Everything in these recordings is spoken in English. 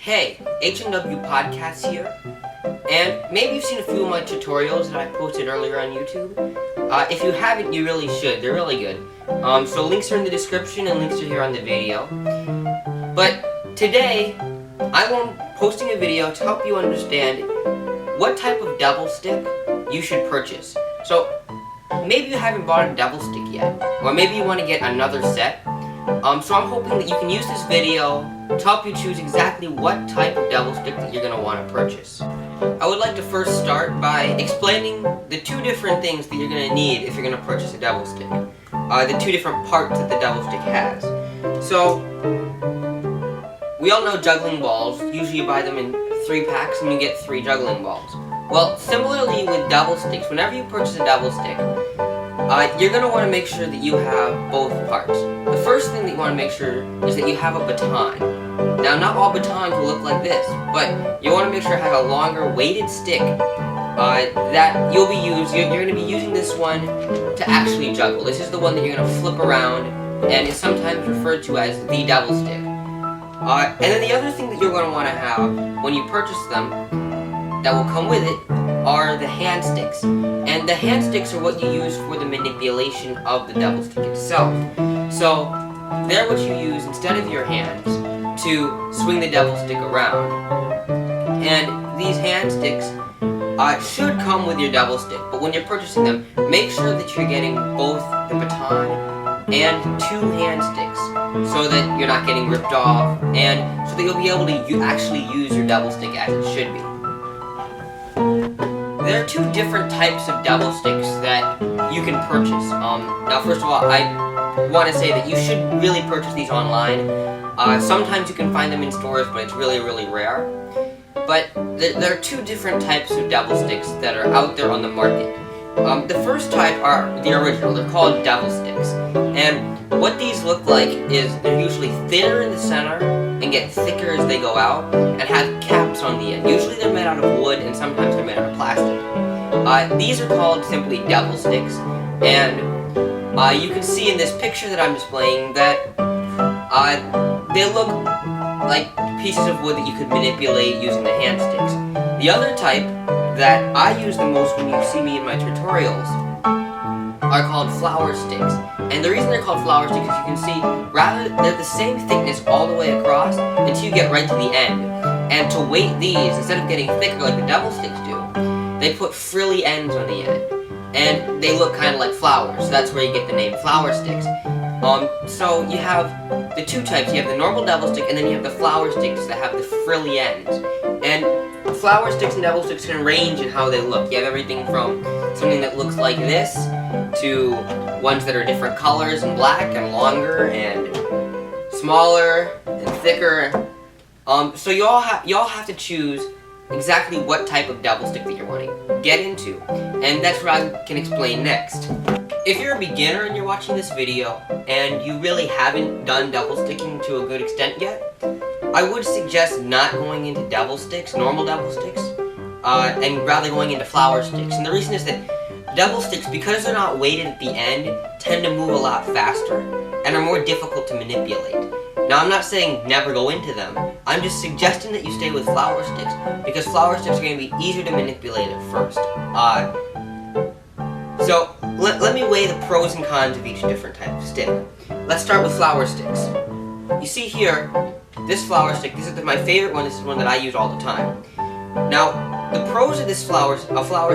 Hey, H&W Podcast here, and maybe you've seen a few of my tutorials that I posted earlier on YouTube. If you haven't, you really should. They're really good. So links are in the description and links are here on the video. But today, I'm posting a video to help you understand what type of double stick you should purchase. So maybe you haven't bought a double stick yet, or maybe you want to get another set. So I'm hoping that you can use this video to help you choose exactly what type of double stick that you're going to want to purchase. I would like to first start by explaining the two different things that you're going to need if you're going to purchase a double stick. The two different parts that the double stick has. So, we all know juggling balls. Usually you buy them in 3 packs and you get 3 juggling balls. Well, similarly with double sticks, whenever you purchase a double stick, you're going to want to make sure that you have both parts. The first thing that you want to make sure is that you have a baton. Now, not all batons will look like this, but you want to make sure you have a longer weighted stick that you'll be using. You're going to be using this one to actually juggle. This is the one that you're going to flip around, and is sometimes referred to as the double stick. And then the other thing that you're going to want to have when you purchase them, that will come with it, are the hand sticks. And the hand sticks are what you use for the manipulation of the double stick itself. So, they're what you use instead of your hands to swing the double stick around. And these hand sticks should come with your double stick, but when you're purchasing them, make sure that you're getting both the baton and 2 hand sticks so that you're not getting ripped off, and so that you'll be able to actually use your double stick as it should be. There are 2 different types of double sticks that you can purchase. Now, first of all, I want to say that you should really purchase these online. Sometimes you can find them in stores, but it's really, really rare. But there are 2 different types of double sticks that are out there on the market. The first type are the original. They're called double sticks. And what these look like is they're usually thinner in the center and get thicker as they go out, and have caps on the end. Usually they're made out of wood, and sometimes they're made out of plastic. These are called simply double sticks, and you can see in this picture that I'm displaying that they look like pieces of wood that you could manipulate using the hand sticks. The other type that I use the most when you see me in my tutorials are called flower sticks. And the reason they're called flower sticks is you can see, rather they're the same thickness all the way across until you get right to the end. And to weight these, instead of getting thicker like the double sticks do, they put frilly ends on the end. And they look kind of like flowers, so that's where you get the name flower sticks. So you have the 2 types. You have the normal double stick, and then you have the flower sticks that have the frilly ends. And flower sticks and double sticks can range in how they look. You have everything from something that looks like this to ones that are different colors and black and longer and smaller and thicker. So you all have to choose exactly what type of double stick that you're wanting to get into, and that's what I can explain next. If you're a beginner and you're watching this video and you really haven't done double sticking to a good extent yet, I would suggest not going into double sticks, normal double sticks, and rather going into flower sticks. And the reason is that double sticks, because they're not weighted at the end, tend to move a lot faster and are more difficult to manipulate. Now, I'm not saying never go into them. I'm just suggesting that you stay with flower sticks, because flower sticks are going to be easier to manipulate at first. So, let me weigh the pros and cons of each different type of stick. Let's start with flower sticks. You see here, this flower stick, this is my favorite one. This is one that I use all the time. Now, the pros of this flower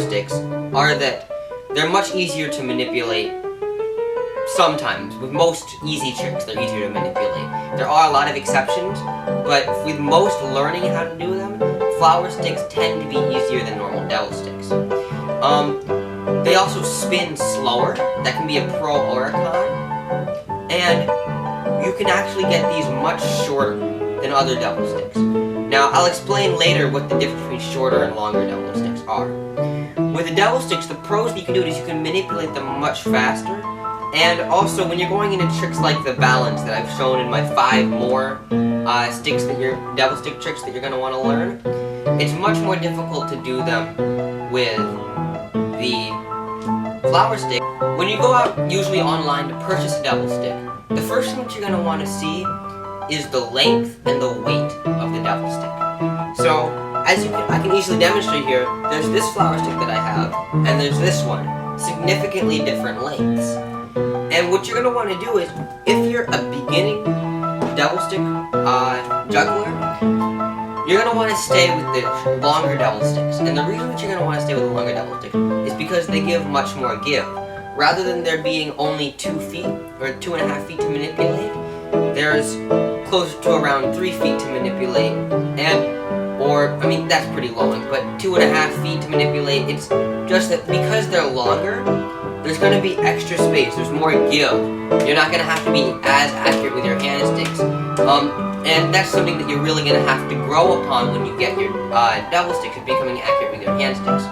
sticks are that they're much easier to manipulate. Sometimes, with most easy tricks, they're easier to manipulate. There are a lot of exceptions, but with most learning how to do them, flower sticks tend to be easier than normal double sticks. They also spin slower. That can be a pro or a con. And you can actually get these much shorter than other double sticks. Now, I'll explain later what the difference between shorter and longer double sticks are. With the double sticks, the pros that you can do is you can manipulate them much faster. And also, when you're going into tricks like the balance that I've shown in my 5 more sticks that double stick tricks that you're going to want to learn, it's much more difficult to do them with the flower stick. When you go out usually online to purchase a double stick, the first thing that you're going to want to see is the length and the weight of the devil stick. So, I can easily demonstrate here, there's this flower stick that I have, and there's this one, significantly different lengths. And what you're going to want to do is, if you're a beginning devil stick juggler, you're going to want to stay with the longer devil sticks. And the reason that you're going to want to stay with the longer devil stick is because they give much more give. Rather than there being only 2 feet, or 2.5 feet to manipulate, there's closer to around 3 feet to manipulate, I mean, that's pretty long, but 2.5 feet to manipulate. It's just that because they're longer, there's going to be extra space, there's more give. You're not going to have to be as accurate with your hand sticks. And that's something that you're really going to have to grow upon when you get your devil sticks, is becoming accurate with your hand sticks.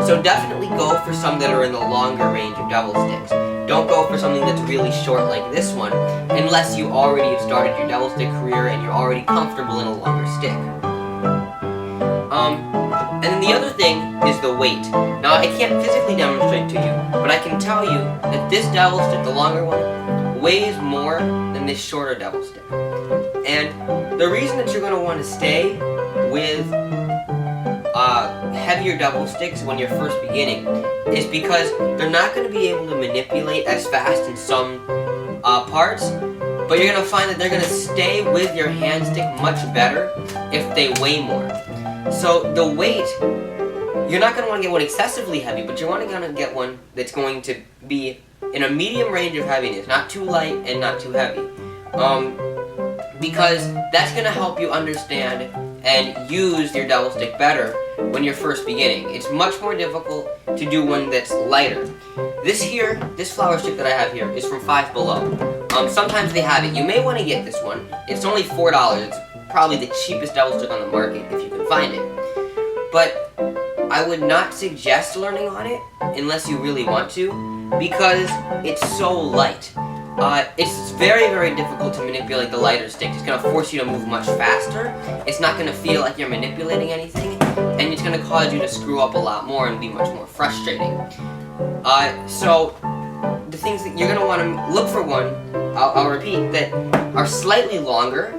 So definitely go for some that are in the longer range of devil sticks. Don't go for something that's really short like this one, unless you already have started your devil stick career and you're already comfortable in a longer stick. And then the other thing is the weight. Now, I can't physically demonstrate to you, but I can tell you that this devil stick, the longer one, weighs more than this shorter devil stick. And the reason that you're going to want to stay with heavier devil sticks when you're first beginning is because they're not going to be able to manipulate as fast in some parts, but you're going to find that they're going to stay with your hand stick much better if they weigh more. So the weight, you're not going to want to get one excessively heavy, but you're going to get one that's going to be in a medium range of heaviness, not too light and not too heavy, because that's going to help you understand and use your devil stick better when you're first beginning. It's much more difficult to do one that's lighter. This flower stick that I have here is from Five Below. Sometimes they have it. You may want to get this one. It's only $4. It's probably the cheapest devil stick on the market if you can find it. But I would not suggest learning on it unless you really want to, because it's so light. It's very, very difficult to manipulate the lighter stick. It's going to force you to move much faster. It's not going to feel like you're manipulating anything, and it's going to cause you to screw up a lot more and be much more frustrating. So the things that you're going to want to look for one, I'll repeat, that are slightly longer,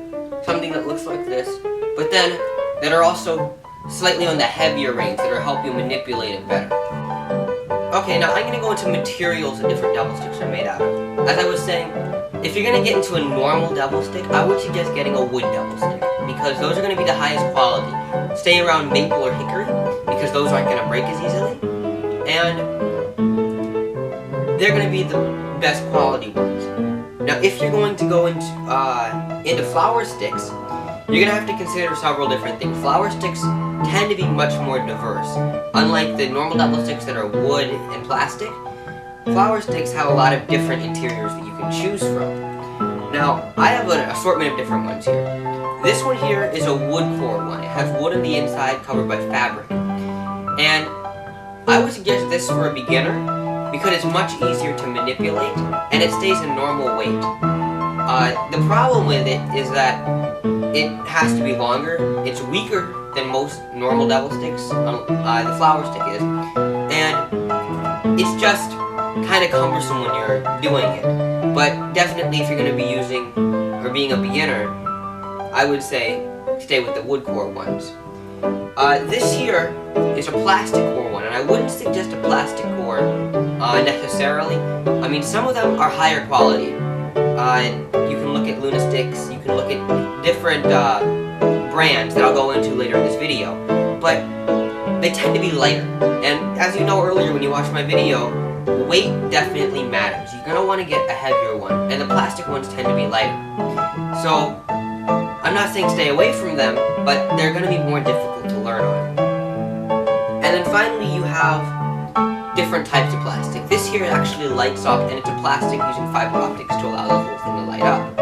something that looks like this, but then that are also slightly on the heavier range that will help you manipulate it better. Okay, now I'm going to go into materials that different devil sticks are made out of. As I was saying, if you're going to get into a normal devil stick, I would suggest getting a wood devil stick, because those are going to be the highest quality. Stay around maple or hickory, because those aren't going to break as easily, and they're going to be the best quality ones. Now, if you're going to go into flower sticks, you're going to have to consider several different things. Flower sticks tend to be much more diverse. Unlike the normal devil sticks that are wood and plastic, flower sticks have a lot of different interiors that you can choose from. Now, I have an assortment of different ones here. This one here is a wood core one. It has wood on the inside covered by fabric. And I would suggest this for a beginner because it's much easier to manipulate and it stays a normal weight. The problem with it is that it has to be longer. It's weaker than most normal devil sticks, the flower stick is, and it's just kind of cumbersome when you're doing it. But definitely if you're going to be using, or being a beginner, I would say stay with the wood core ones. This here is a plastic core one, and I wouldn't suggest a plastic core necessarily. I mean, some of them are higher quality. You can look at Luna sticks, you can look at different brands that I'll go into later in this video, but they tend to be lighter. And as you know earlier when you watched my video, weight definitely matters. You're going to want to get a heavier one, and the plastic ones tend to be lighter. So, I'm not saying stay away from them, but they're going to be more difficult to learn on. And then finally you have different types of plastic. This here actually lights up, and it's a plastic using fiber optics to allow the whole thing to light up.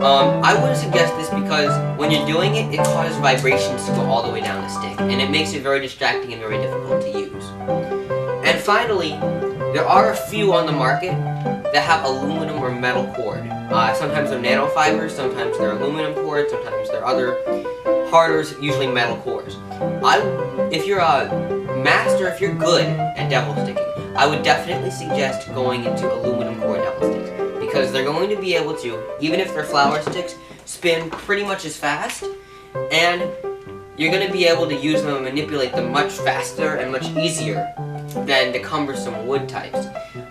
I wouldn't suggest this because when you're doing it, it causes vibrations to go all the way down the stick, and it makes it very distracting and very difficult to use. And finally, there are a few on the market that have aluminum or metal cord. Sometimes they're nanofibers, sometimes they're aluminum cord, sometimes they're other harder, usually metal cores. If you're a master, if you're good at devil sticking, I would definitely suggest going into aluminum core devil sticks, because they're going to be able to, even if they're flower sticks, spin pretty much as fast, and you're going to be able to use them and manipulate them much faster and much easier than the cumbersome wood types.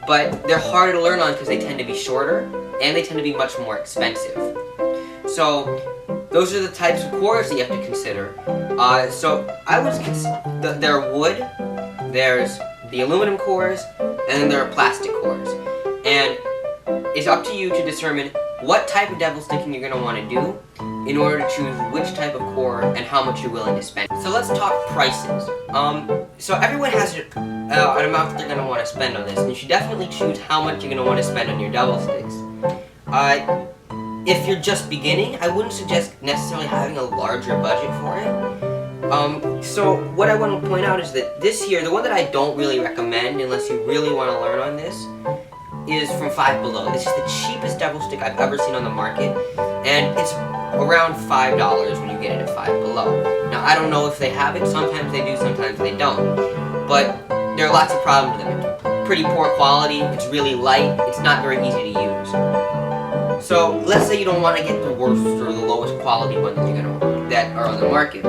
But they're harder to learn on because they tend to be shorter, and they tend to be much more expensive. So those are the types of cores that you have to consider. So I would consider there are wood, there's the aluminum cores, and then there are plastic cores. And it's up to you to determine what type of devil sticking you're going to want to do in order to choose which type of core and how much you're willing to spend. So let's talk prices. So everyone has an amount that they're going to want to spend on this, and you should definitely choose how much you're going to want to spend on your devil sticks. If you're just beginning, I wouldn't suggest necessarily having a larger budget for it. So what I want to point out is that this here, the one that I don't really recommend unless you really want to learn on this, is from Five Below. This is the cheapest devil stick I've ever seen on the market, and it's around $5 when you get it at Five Below. Now, I don't know if they have it. Sometimes they do, sometimes they don't. But there are lots of problems with them. It's pretty poor quality, it's really light, it's not very easy to use. So, let's say you don't want to get the worst or the lowest quality one that are on the market.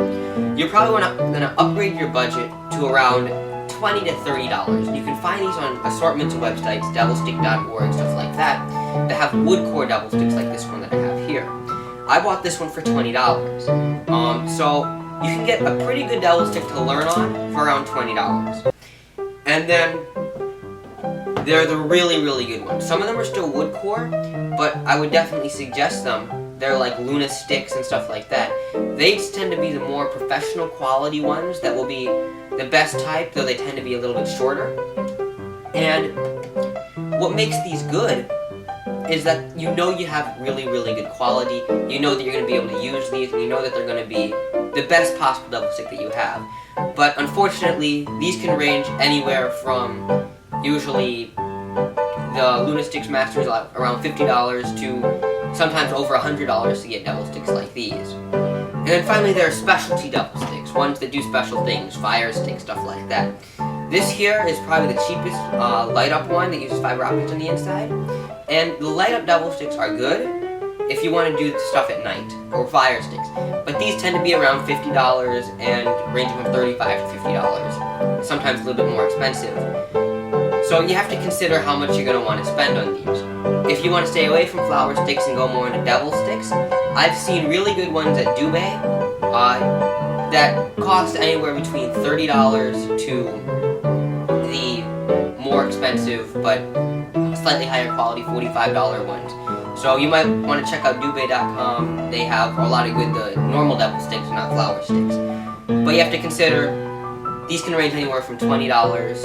You're probably going to upgrade your budget to around $20 to $30. And you can find these on assortments of websites, devilstick.org, stuff like that have wood core devil sticks like this one that I have here. I bought this one for $20. So you can get a pretty good devil stick to learn on for around $20. And then they're the really, really good ones. Some of them are still wood core, but I would definitely suggest them. They're like Luna sticks and stuff like that. They tend to be the more professional quality ones that will be the best type, though they tend to be a little bit shorter. And what makes these good is that you know you have really, really good quality. You know that you're going to be able to use these, and you know that they're going to be the best possible devil stick that you have. But unfortunately, these can range anywhere from usually the Luna Sticks Masters around $50 to sometimes over $100 to get devil sticks like these. And then finally there are specialty devil sticks, ones that do special things, fire sticks, stuff like that. This here is probably the cheapest light up one that uses fiber optics on the inside. And the light up devil sticks are good if you want to do stuff at night, or fire sticks. But these tend to be around $50 and ranging from $35 to $50, sometimes a little bit more expensive. So you have to consider how much you're going to want to spend on these. If you want to stay away from flower sticks and go more into devil sticks, I've seen really good ones at Dubé that cost anywhere between $30 to the more expensive but slightly higher quality $45 ones. So you might want to check out Dubé.com. They have a lot of good normal devil sticks, not flower sticks. But you have to consider these can range anywhere from $20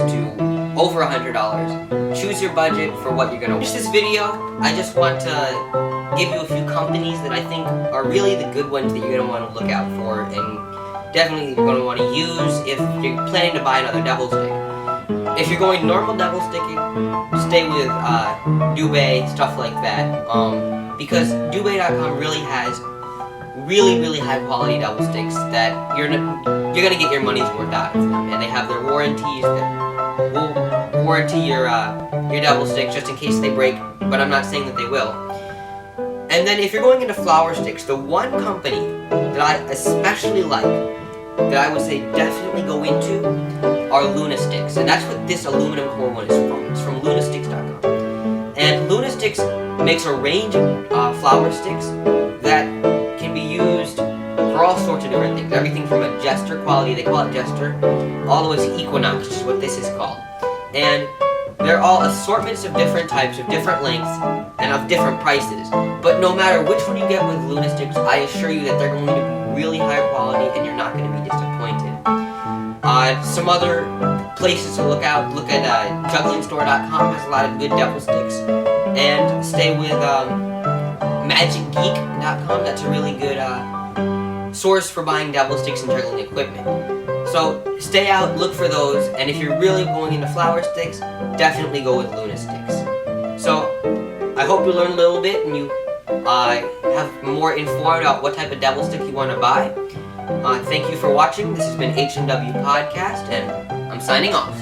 to over $100. Choose your budget for what you're going to. Finish this video, I just want to give you a few companies that I think are really the good ones that you're going to want to look out for, and definitely you're going to want to use if you're planning to buy another devil stick. If you're going normal devil sticking, stay with Dubé, stuff like that, because Dubé.com really has really, really high quality devil sticks that you're going to get your money's worth out of them, and they have their warranties that will warranty your devil sticks just in case they break, but I'm not saying that they will. And then if you're going into flower sticks, the one company that I especially like, that I would say definitely go into, are Luna Sticks. And that's what this aluminum core one is from. It's from lunasticks.com. And Luna Sticks makes a range of flower sticks that can be used for all sorts of different things. Everything from a Jester quality, they call it Jester, all the way to Equinox, which is what this is called. And they're all assortments of different types, of different lengths, and of different prices. But no matter which one you get with Luna Sticks, I assure you that they're going to be really high quality and you're not going to be disappointed. Some other places to look at jugglingstore.com has a lot of good devil sticks. And stay with magicgeek.com. That's a really good source for buying devil sticks and juggling equipment. So stay out, look for those, and if you're really going into flower sticks, definitely go with Luna Sticks. So I hope you learned a little bit and you have more informed about what type of devil stick you want to buy. Thank you for watching. This has been HMW Podcast, and I'm signing off.